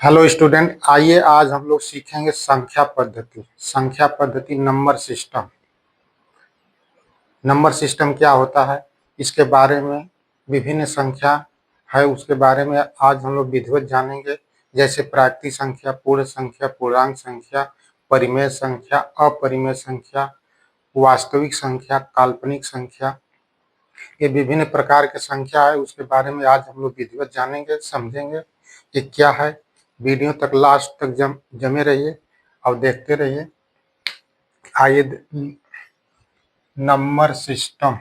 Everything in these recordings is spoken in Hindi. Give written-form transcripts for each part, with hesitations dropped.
हेलो स्टूडेंट, आइए आज हम लोग सीखेंगे संख्या पद्धति नंबर सिस्टम। नंबर सिस्टम क्या होता है, इसके बारे में, विभिन्न संख्या है उसके बारे में आज हम लोग विधिवत जानेंगे। जैसे प्राकृतिक संख्या, पूर्ण संख्या, पूर्णांक संख्या, परिमेय संख्या, अपरिमेय संख्या, वास्तविक संख्या, काल्पनिक संख्या, ये विभिन्न प्रकार के संख्या है उसके बारे में आज हम लोग विधिवत जानेंगे, समझेंगे कि क्या है। वीडियो तक लास्ट तक जमे रहिए और देखते रहिए। आइए नंबर सिस्टम।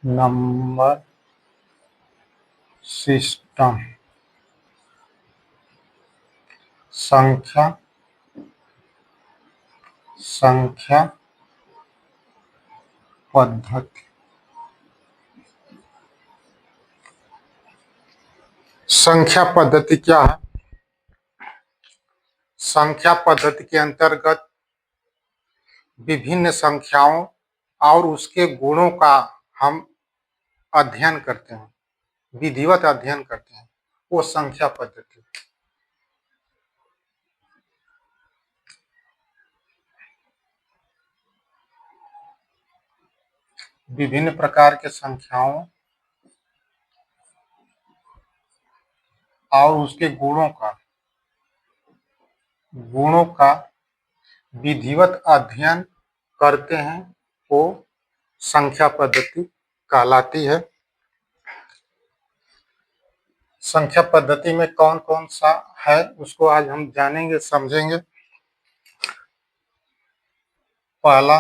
नंबर सिस्टम संख्या पद्धति। संख्या पद्धति क्या है? संख्या पद्धति के अंतर्गत विभिन्न संख्याओं और उसके गुणों का हम अध्ययन करते हैं, विधिवत अध्ययन करते हैं, वो संख्या पद्धति। विभिन्न प्रकार के संख्याओं और उसके गुणों का विधिवत अध्ययन करते हैं, वो संख्या पद्धति कहलाती है। संख्या पद्धति में कौन कौन सा है उसको आज हम जानेंगे, समझेंगे। पहला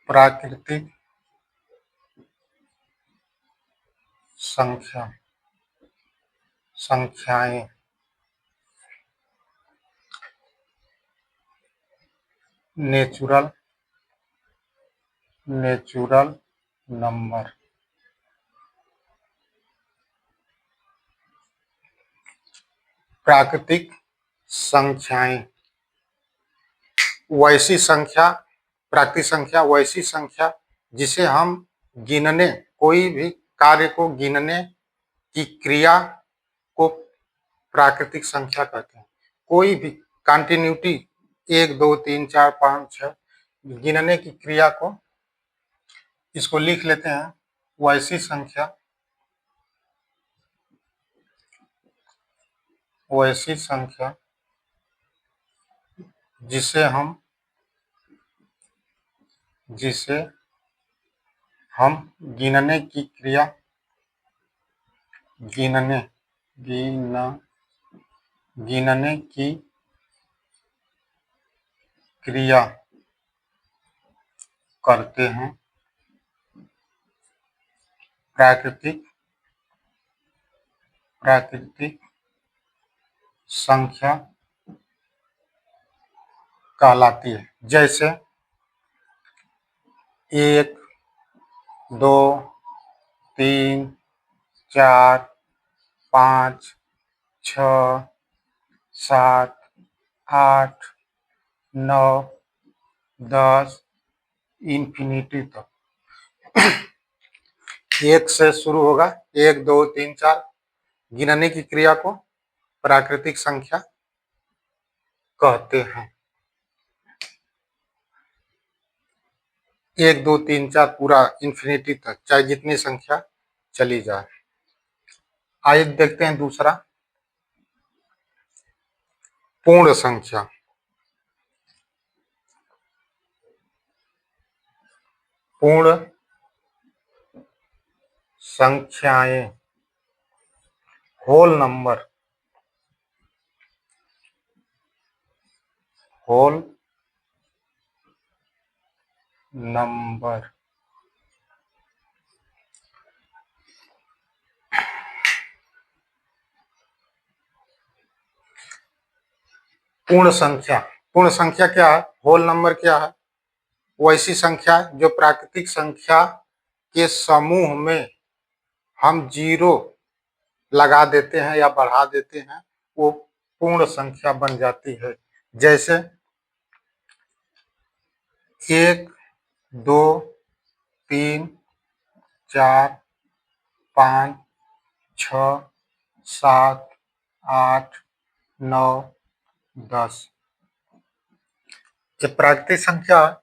प्राकृतिक संख्याएं। Natural number. प्राकृतिक संख्याएं वैसी संख्या, प्राकृतिक संख्या वैसी संख्या जिसे हम गिनने, कोई भी कार्य को गिनने की क्रिया को प्राकृतिक संख्या कहते हैं। कोई भी कंटिन्यूटी 1 2 3 4 5 6 गिनने की क्रिया को, इसको लिख लेते हैं वैसी संख्या जिसे हम गिनने की क्रिया करते हैं। प्राकृतिक संख्या कहलाती है। जैसे 1 2 3 4 5 6 7 8 9 10 इंफिनिटी तक। 1 से शुरू होगा, 1 2 3 4 गिनने की क्रिया को प्राकृतिक संख्या कहते हैं। 1 2 3 4 पूरा इंफिनिटी तक, चाहे जितनी संख्या चली जाए। आइए देखते हैं दूसरा, पूर्ण संख्या। पूर्ण संख्याएं, होल नंबर। पूर्ण संख्या क्या है? होल नंबर क्या है? वैसी संख्या जो प्राकृतिक संख्या के समूह में हम जीरो लगा देते हैं या बढ़ा देते हैं, वो पूर्ण संख्या बन जाती है। जैसे 1, 2, 3, 4, 5, 6, 7, 8, 9, 10। ये प्राकृतिक संख्या है।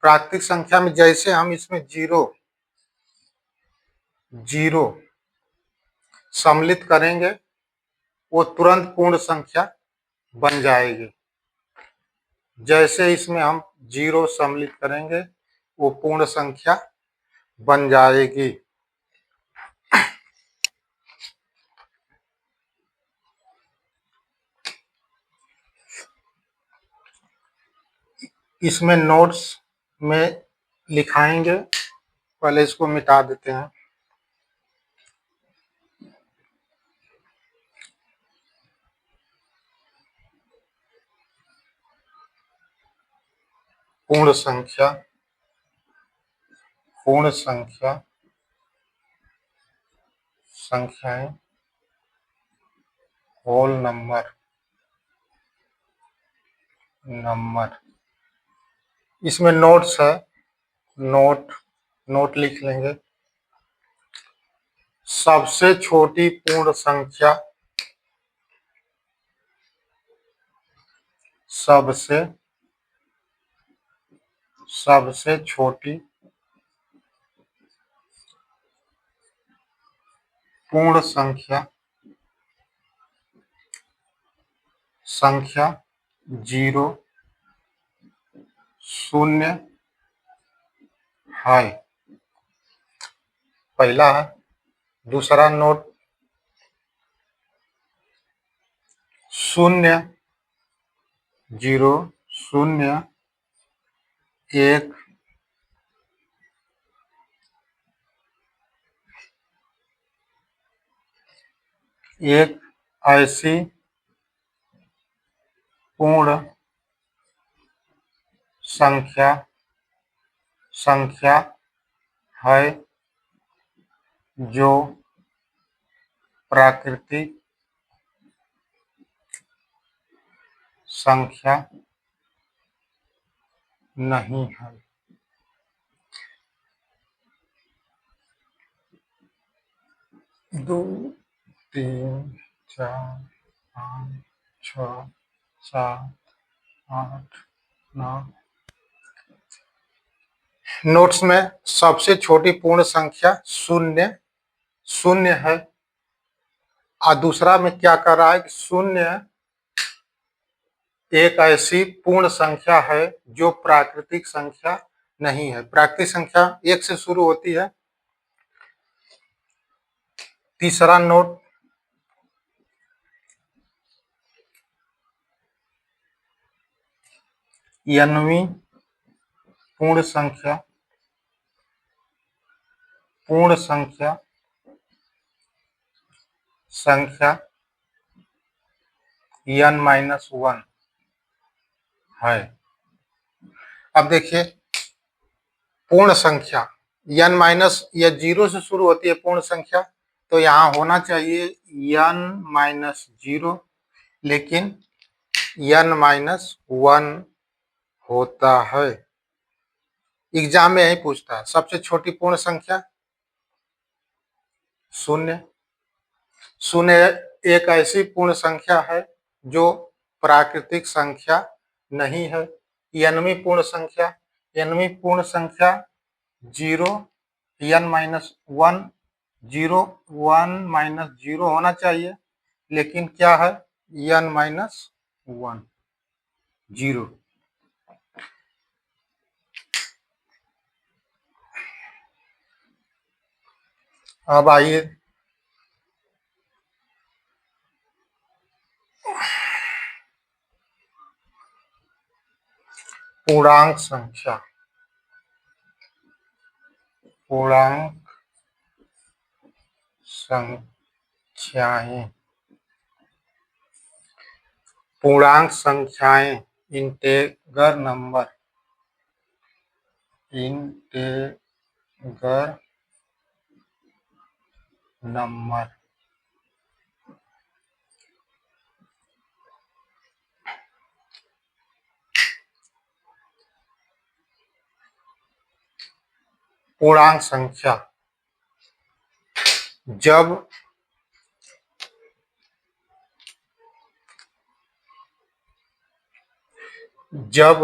प्राकृतिक संख्या में जैसे हम इसमें जीरो जीरो सम्मिलित करेंगे वो तुरंत पूर्ण संख्या बन जाएगी। जैसे इसमें हम जीरो सम्मिलित करेंगे वो पूर्ण संख्या बन जाएगी। इसमें नोट्स में लिखाएंगे, पहले इसको मिटा देते हैं। पूर्ण संख्या, पूर्ण संख्या, संख्याएं, होल नंबर, नंबर। इसमें नोट्स है, नोट लिख लेंगे। सबसे छोटी पूर्ण संख्या, सबसे छोटी पूर्ण संख्या, संख्या 0, 0 है, पहला है। दूसरा नोट 0, 0, 0, 1, एक ऐसी पूर्ण संख्या है जो प्राकृतिक संख्या नहीं है। 2, 3, 4, 5, 6, 7, 8, 9। नोट्स में सबसे छोटी पूर्ण संख्या 0, 0 है। और दूसरा में क्या कर रहा है कि 0 एक ऐसी पूर्ण संख्या है जो प्राकृतिक संख्या नहीं है। प्राकृतिक संख्या 1 से शुरू होती है। तीसरा नोट n वीं पूर्ण संख्या, संख्या n-1 है। अब देखिए पूर्ण संख्या n माइनस, या 0 से शुरू होती है पूर्ण संख्या, तो यहाँ होना चाहिए n-0, लेकिन n-1 होता है। एग्जाम में यही पूछता है सबसे छोटी पूर्ण संख्या 0, 0 एक ऐसी पूर्ण संख्या है जो प्राकृतिक संख्या नहीं है। n-वीं पूर्ण संख्या, n-वीं पूर्ण संख्या 0, n-1, 0, 1-0 होना चाहिए, लेकिन क्या है n-1, 0। अब आइए पूर्णांक संख्या, पूर्णांक संख्याएं, पूर्णांक संख्याएं, इंटेगर नंबर, इंटेगर नंबर। पूर्णांक संख्या जब जब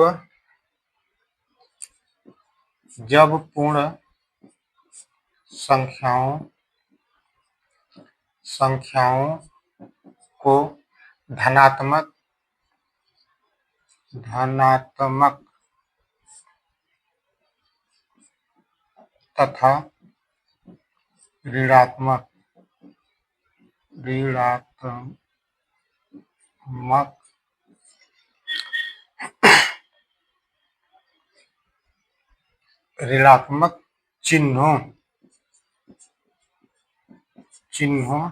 जब पूर्ण संख्याओं को धनात्मक तथा ऋणात्मक चिन्हों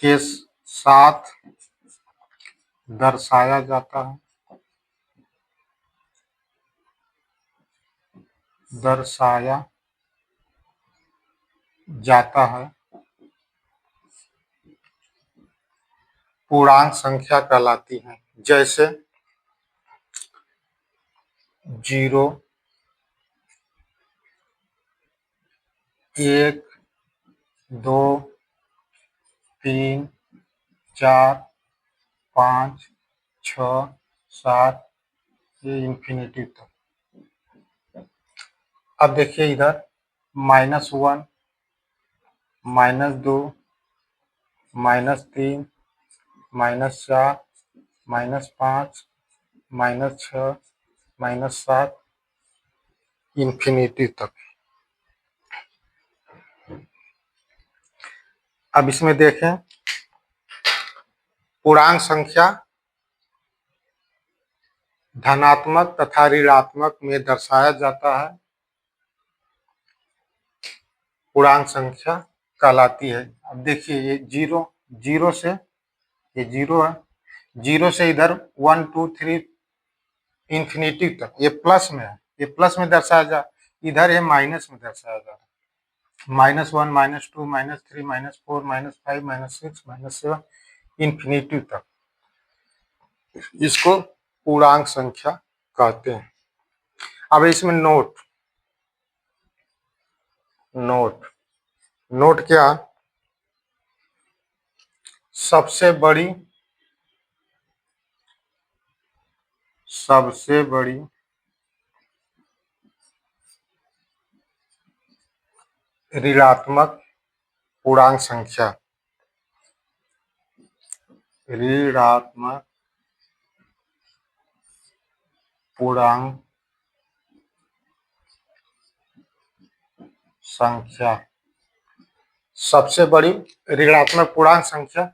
के साथ दर्शाया जाता है पूर्णांक संख्या कहलाती है। जैसे 0, 1, 2, 3, 4, 5, 6, 7 ये इंफिनिटी तक। अब देखिए इधर -1, -2, -3, -4, -5, -6, -7 इंफिनिटी तक। अब इसमें देखें पूर्णांक संख्या धनात्मक तथा ऋणात्मक में दर्शाया जाता है पूर्णांक संख्या कहलाती है। अब देखिए ये 0 से ये 0 है, 0 से इधर 1, 2, 3 इंफिनिटी तक ये प्लस में है, ये प्लस में दर्शाया जा, इधर ये माइनस में दर्शाया जा रहा है। -1, -2, -3, -4, -5, -6, -7 इंफिनिटी तक इसको पूर्णांक संख्या कहते हैं। अब इसमें नोट क्या? सबसे बड़ी ऋणात्मक पूर्णांक संख्या सबसे बड़ी ऋणात्मक पूर्णांक संख्या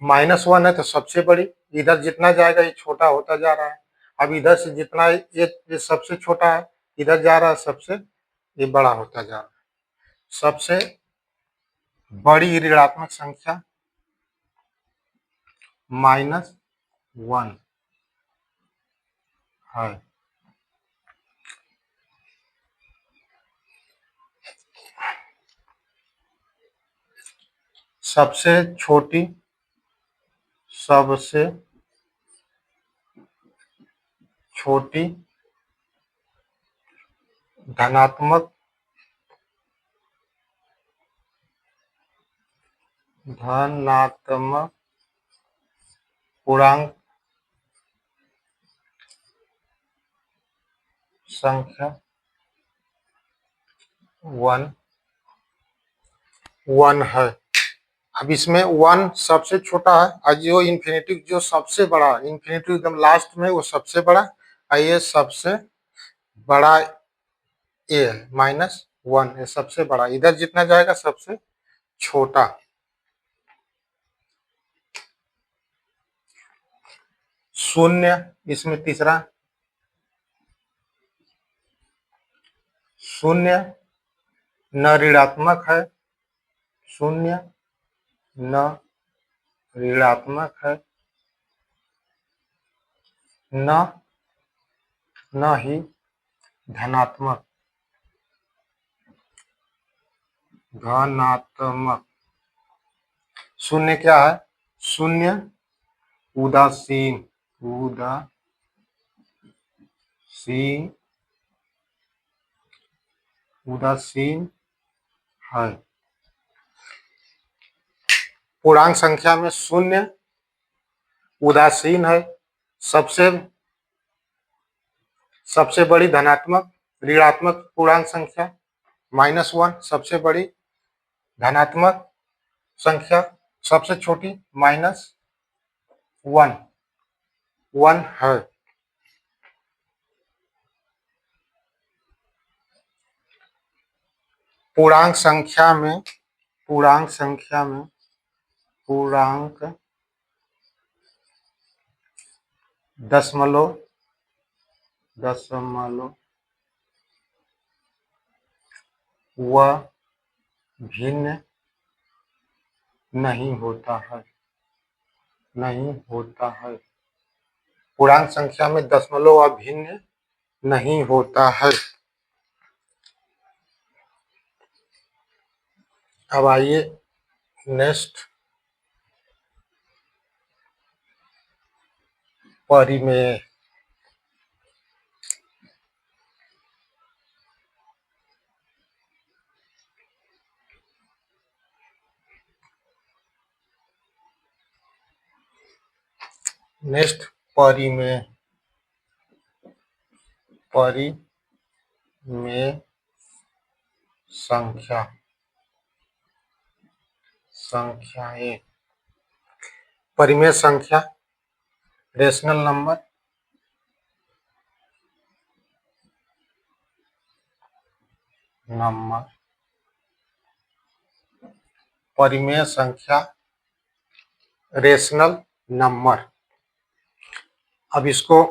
-1 है तो सबसे बड़ी, इधर जितना जाएगा ये छोटा होता जा रहा है। अब इधर से जितना ये सबसे छोटा है इधर जा रहा है, सबसे ये बड़ा होता जा रहा है। सबसे बड़ी ऋणात्मक संख्या -1 है। सबसे छोटी धनात्मक पूर्णांक संख्या 1 है। अब इसमें 1 सबसे छोटा है और जो इंफिनिटी जो सबसे बड़ा इंफिनिटी एकदम लास्ट में वो सबसे बड़ा और ये सबसे बड़ा ये है -1 ये सबसे बड़ा, इधर जितना जाएगा सबसे छोटा। शून्य इसमें तीसरा, शून्य न ऋणात्मक है, शून्य न ऋणात्मक है न ही धनात्मक शून्य क्या है? शून्य उदासीन उदासीन है। पूर्णांक संख्या में शून्य उदासीन है। सबसे सबसे बड़ी धनात्मक ऋणात्मक पूर्णांक संख्या -1, सबसे बड़ी धनात्मक संख्या, सबसे छोटी -1 है। पूर्णांक संख्या में पूर्णांक दशमलव व भिन्न नहीं होता है। पूर्णांक संख्या में दशमलव व भिन्न नहीं होता है। अब आइए नेक्स्ट परिमेय। नेक्स्ट परिमेय संख्याएं। परिमेय संख्या रेशनल नंबर, परिमेय संख्या रेशनल नंबर। अब इसको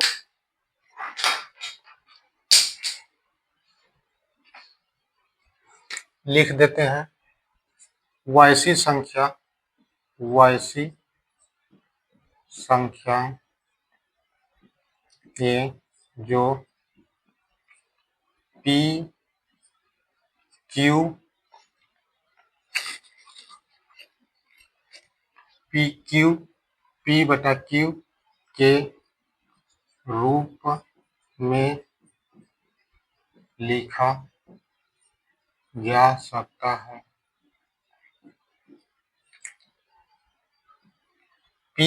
लिख देते हैं। वैसी संख्याएं ये जो पी बटा क्यू के रूप में लिखा जा सकता है। P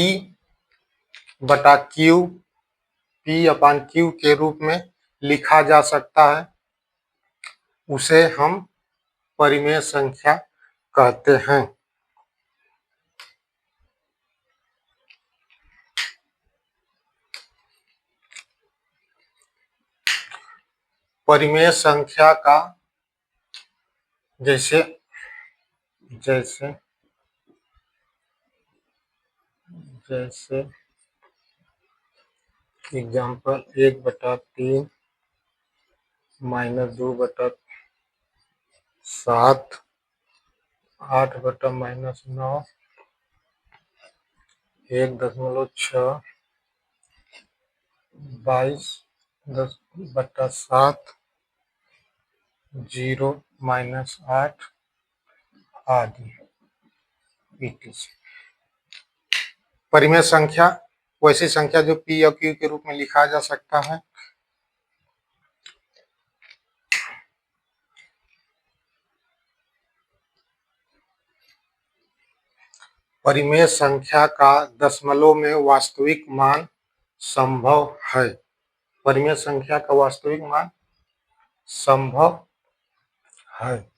बटा क्यू P/Q के रूप में लिखा जा सकता है। उसे हम परिमेय संख्या कहते हैं। परिमेय संख्या का जैसे एग्जाम्पल 1/3 -2/7 8/-9 1.6 22/7 0-8 आदि। परिमेय संख्या वैसी संख्या जो P और Q के रूप में लिखा जा सकता है। परिमेय संख्या का दशमलव में वास्तविक मान संभव है। परिमेय संख्या का वास्तविक मान संभव है,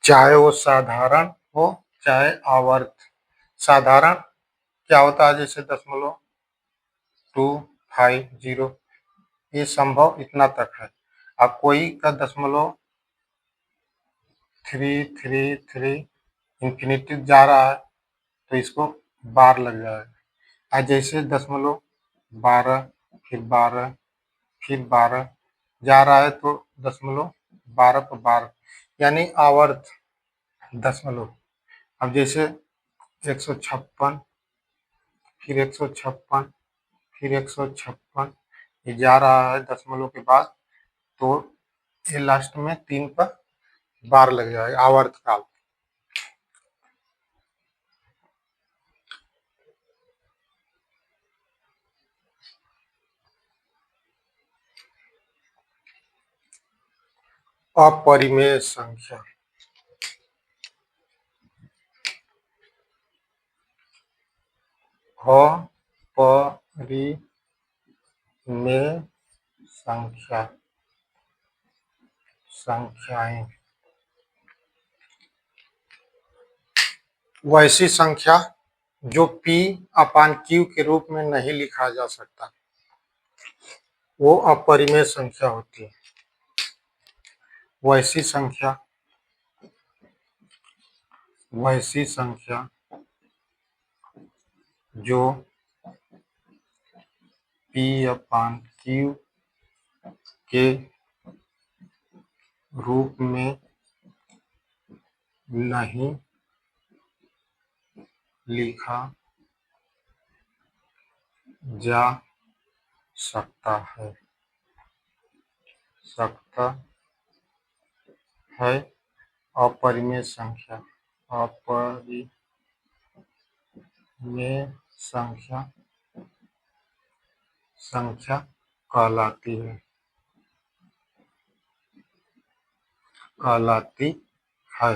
चाहे वो साधारण हो चाहे आवर्त। साधारण क्या होता है, जैसे 0.250 ये संभव इतना तक है। अब कोई का 0.333 इंफिनिटी जा रहा है तो इसको बार लग जाएगा। आज जैसे 0.12 फिर 12 फिर 12 जा रहा है तो 0.12 पर 12 यानी आवर्त दशमलव। अब जैसे 156 फिर 156 फिर 156 ये जा रहा है दशमलव के बाद, तो ये लास्ट में 3 पर बार लग जाएगा आवर्त काल। अपरिमेय संख्या। अपरिमेय संख्या, संख्याएं वैसी संख्या जो P अपान Q के रूप में नहीं लिखा जा सकता, वो अपरिमेय संख्या होती है। वैसी संख्या जो P अपान Q के रूप में नहीं लिखा जा सकता है, अपरिमेय संख्या। अपरिमेय संख्या कहलाती है।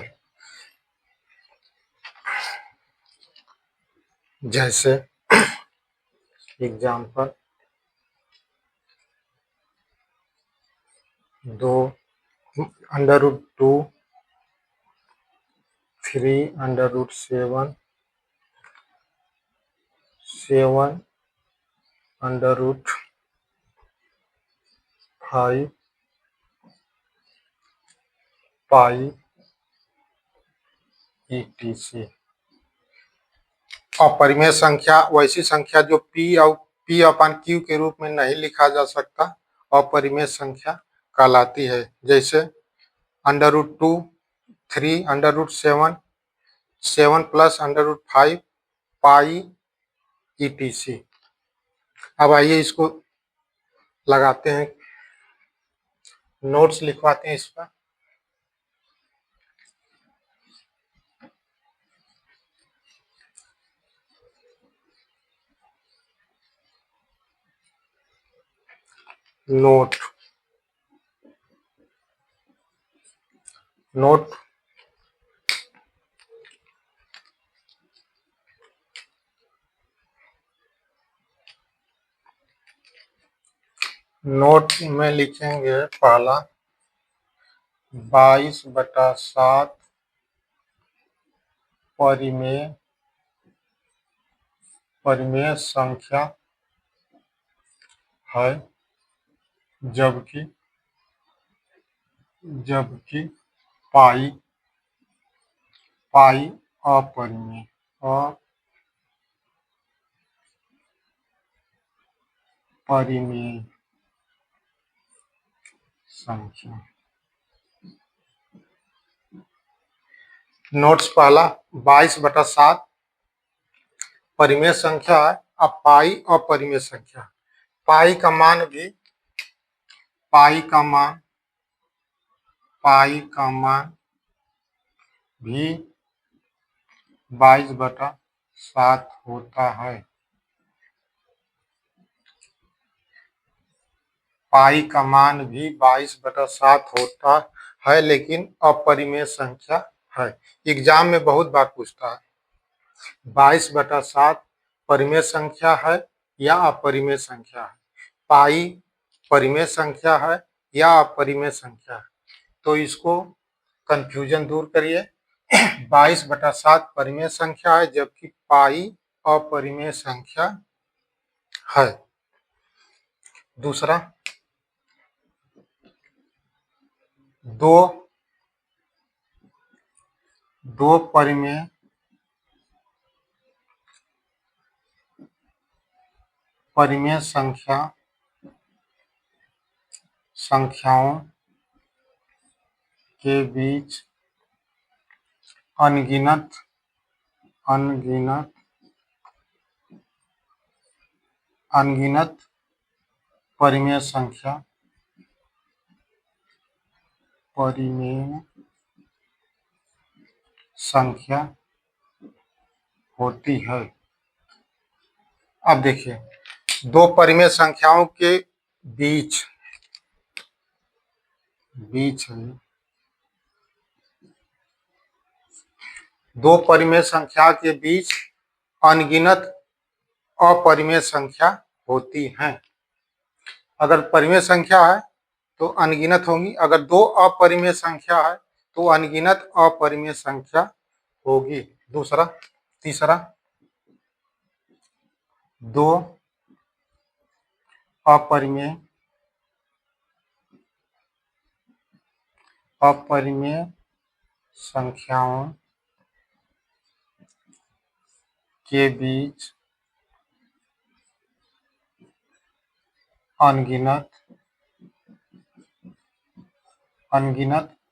जैसे एग्जाम्पल 2√2, 3√7, 7√5 पाई etc। अपरिमेय संख्या वैसी संख्या जो P अपान Q के रूप में नहीं लिखा जा सकता, अपरिमेय संख्या कहलाती है। जैसे √2, 3√7, 7 + √5 पाई etc। अब आइए इसको लगाते हैं, नोट्स लिखवाते हैं इस पर। नोट में लिखेंगे पहला 22/7 परिमेय संख्या है, जबकि पाई अपरिमेय संख्या। नोट्स पहला 22/7 परिमेय संख्या है। अब पाई अपरिमेय संख्या। पाई का मान भी 22/7 होता है। पाई का मान भी 22/7 होता है, लेकिन अपरिमेय संख्या है। एग्जाम में बहुत बार पूछता है 22/7 परिमेय संख्या है या अपरिमेय संख्या है, पाई परिमेय संख्या है या अपरिमेय संख्या है। तो इसको कंफ्यूजन दूर करिए। 22/7 परिमेय संख्या है, जबकि पाई अपरिमेय संख्या है। दूसरा 2 परिमेय संख्याओं के बीच अनगिनत परिमेय संख्या होती है। अब देखिए 2 परिमेय संख्याओं के बीच है दो परिमेय संख्या के बीच अनगिनत अपरिमेय संख्या होती हैं। अगर परिमेय संख्या है तो अनगिनत होंगी, अगर दो अपरिमेय संख्या है तो अनगिनत अपरिमेय संख्या होगी। दूसरा, तीसरा, दो अपरिमेय संख्याओं के बीच अनगिनत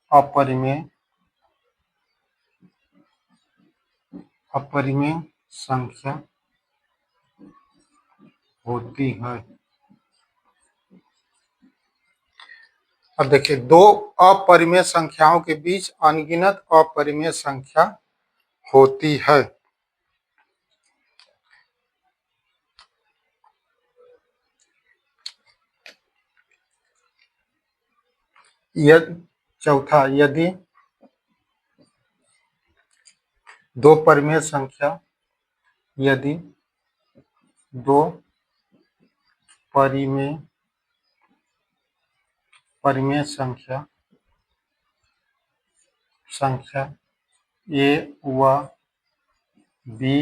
अपरिमेय संख्या होती है। अब देखिए, दो अपरिमेय संख्याओं के बीच अनगिनत अपरिमेय संख्या होती है। चौथा, यदि दो परिमेय संख्या ए व बी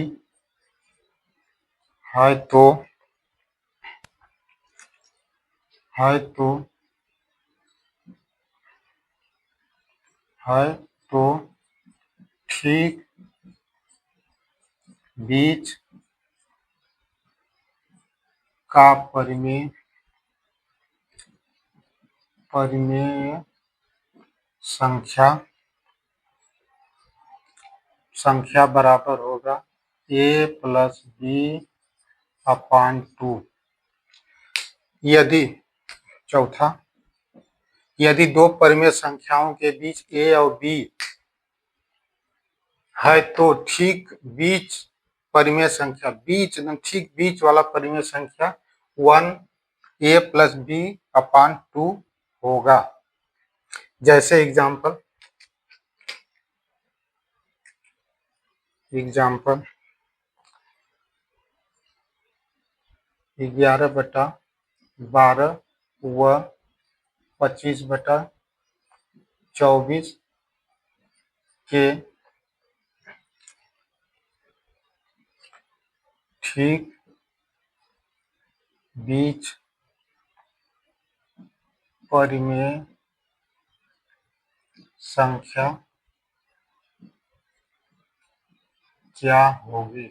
है तो ठीक बीच का परिमेय संख्या बराबर होगा a प्लस बी अपान 2। चौथा, यदि दो परिमेय संख्याओं के बीच a और b है तो ठीक बीच परिमेय संख्या, ठीक बीच वाला परिमेय संख्या 1a प्लस बी अपान 2 होगा। जैसे एग्जाम्पल 11/12 व 25/24 के ठीक बीच परिमेय संख्या क्या होगी?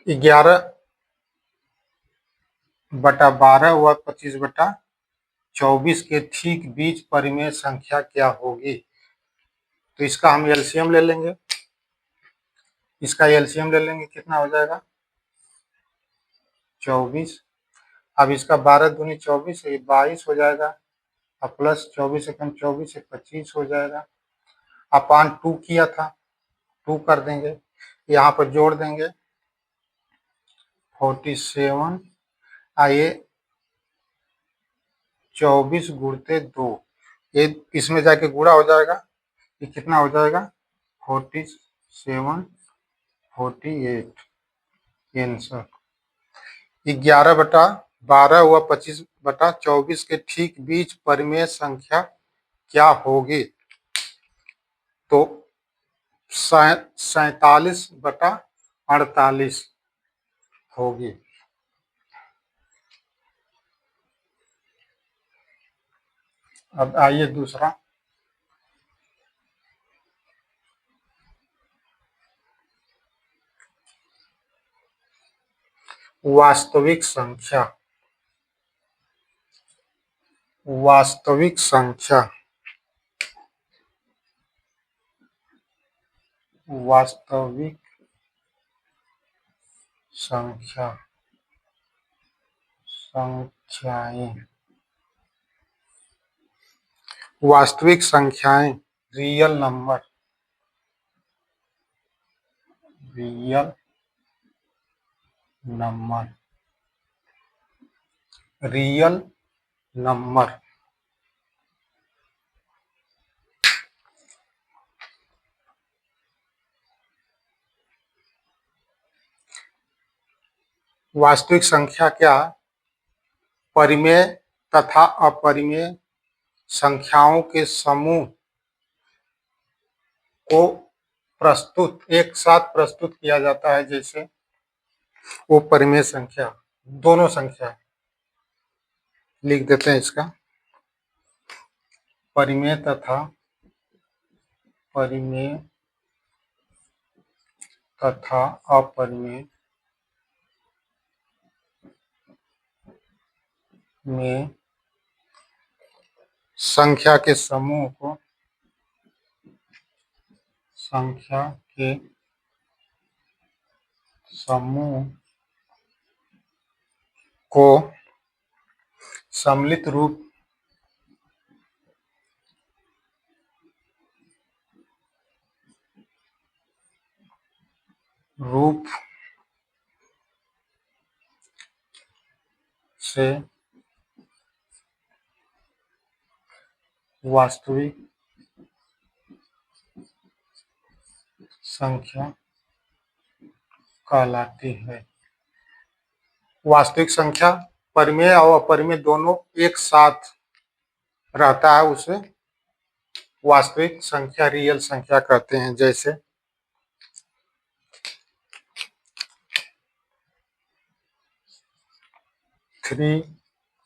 11/12 व 25/24 के ठीक बीच परिमेय संख्या क्या होगी? तो इसका हम एलसीएम ले लेंगे। कितना हो जाएगा? 24। अब इसका 12 दूनी 24 है, 22 हो जाएगा। अब प्लस 24 एकम 24 है, 25 हो जाएगा। अपान 2 किया था, 2 कर देंगे, यहाँ पर जोड़ देंगे 47। आइए 24 गुणते 2, ये इसमें जाके गुणा हो जाएगा, ये कितना हो जाएगा? 47, 48 आंसर। 11/12 व 25/24 के ठीक बीच परिमेय संख्या क्या होगी? तो 47/48 होगी। अब आइए दूसरा, वास्तविक संख्या। वास्तविक संख्याएं रियल नंबर वास्तविक संख्या क्या परिमेय तथा अपरिमेय संख्याओं के समूह को एक साथ प्रस्तुत किया जाता है, जैसे वो परिमेय संख्या, दोनों संख्या लिख देते हैं इसका, परिमेय तथा अपरिमेय में संख्या के समूह को सम्मिलित रूप से वास्तविक संख्या कहलाती है। वास्तविक संख्या परिमेय और अपरिमेय दोनों एक साथ रहता है, उसे वास्तविक संख्या रियल संख्या कहते हैं। जैसे 3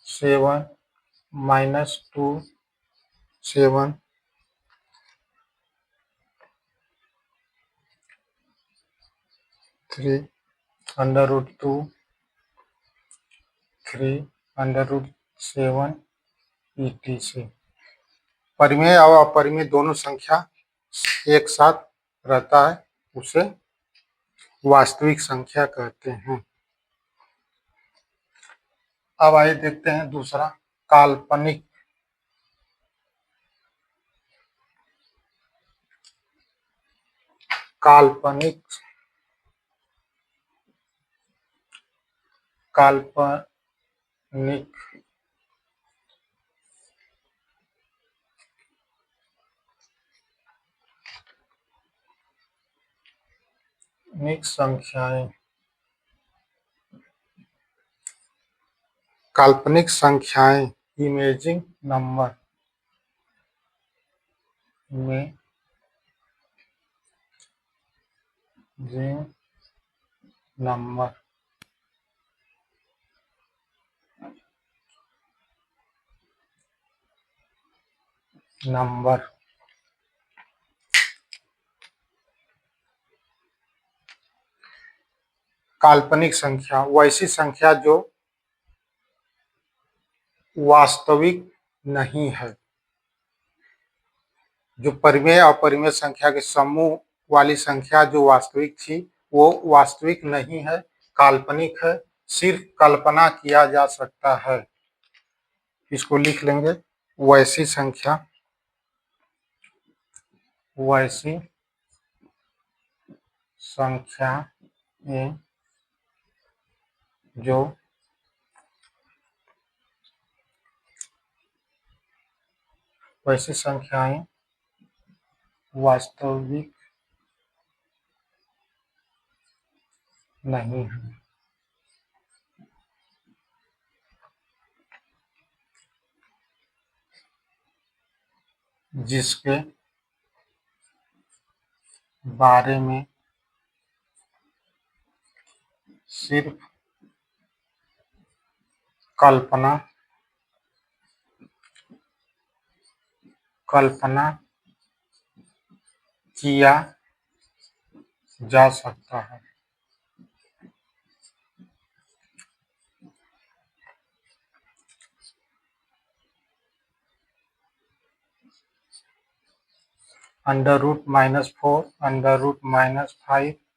7 -2 7 3 √2 3 √7 etc। परिमेय और अपरिमेय दोनों संख्या एक साथ रहता है, उसे वास्तविक संख्या कहते हैं। अब आइए देखते हैं दूसरा, काल्पनिक काल्पनिक संख्याएं। काल्पनिक संख्याएं इमेजिंग नंबर में नंबर काल्पनिक संख्या वैसी संख्या जो वास्तविक नहीं है। जो परिमेय और अपरिमेय संख्या के समूह वाली संख्या जो वास्तविक थी, वो वास्तविक नहीं है, काल्पनिक है, सिर्फ कल्पना किया जा सकता है। इसको लिख लेंगे, वैसी संख्या जो वैसी संख्याएं वास्तविक नहीं है, जिसके बारे में सिर्फ कल्पना किया जा सकता है। √-4, √-5,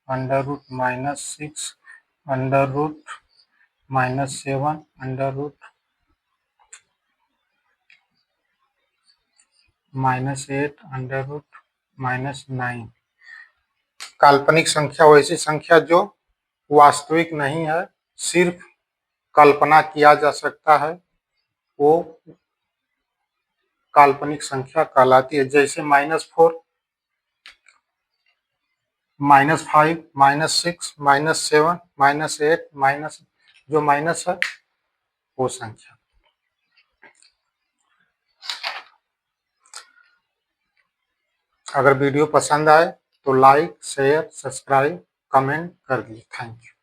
√-6, √-7, √-8, √-9। काल्पनिक संख्या वैसी संख्या जो वास्तविक नहीं है, सिर्फ कल्पना किया जा सकता है, वो काल्पनिक संख्या कहलाती है। जैसे -4, -5, -6, -7, -8, जो माइनस है वो संख्या। अगर वीडियो पसंद आए तो लाइक, शेयर, सब्सक्राइब, कमेंट कर दिए। Thank you.